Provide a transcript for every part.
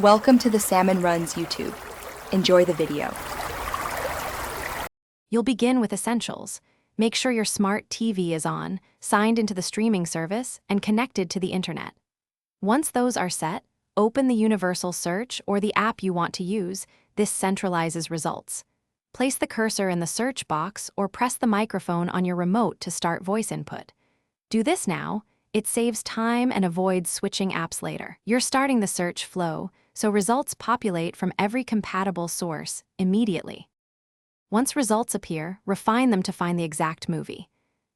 Welcome to the Salmon Runs YouTube. Enjoy the video. You'll begin with essentials. Make sure your smart TV is on, signed into the streaming service, and connected to the internet. Once those are set, open the universal search or the app you want to use. This centralizes results. Place the cursor in the search box or press the microphone on your remote to start voice input. Do this now. It saves time and avoids switching apps later. You're starting the search flow, so results populate from every compatible source immediately. Once results appear, refine them to find the exact movie.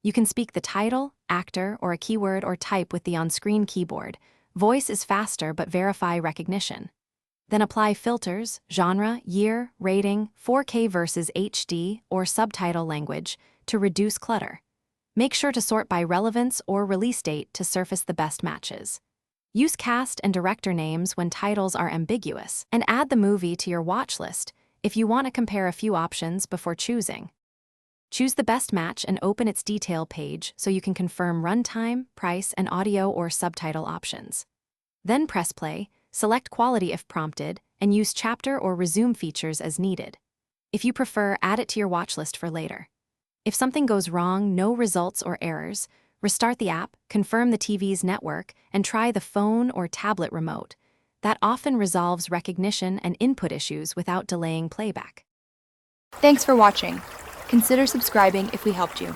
You can speak the title, actor, or a keyword or type with the on-screen keyboard. Voice is faster but verify recognition. Then apply filters, genre, year, rating, 4K versus HD, or subtitle language to reduce clutter. Make sure to sort by relevance or release date to surface the best matches. Use cast and director names when titles are ambiguous, and add the movie to your watch list if you want to compare a few options before choosing. Choose the best match and open its detail page so you can confirm runtime, price, and audio or subtitle options. Then press play, select quality if prompted, and use chapter or resume features as needed. If you prefer, add it to your watch list for later. If something goes wrong, no results or errors, restart the app, confirm the TV's network, and try the phone or tablet remote. That often resolves recognition and input issues without delaying playback. Thanks for watching. Consider subscribing if we helped you.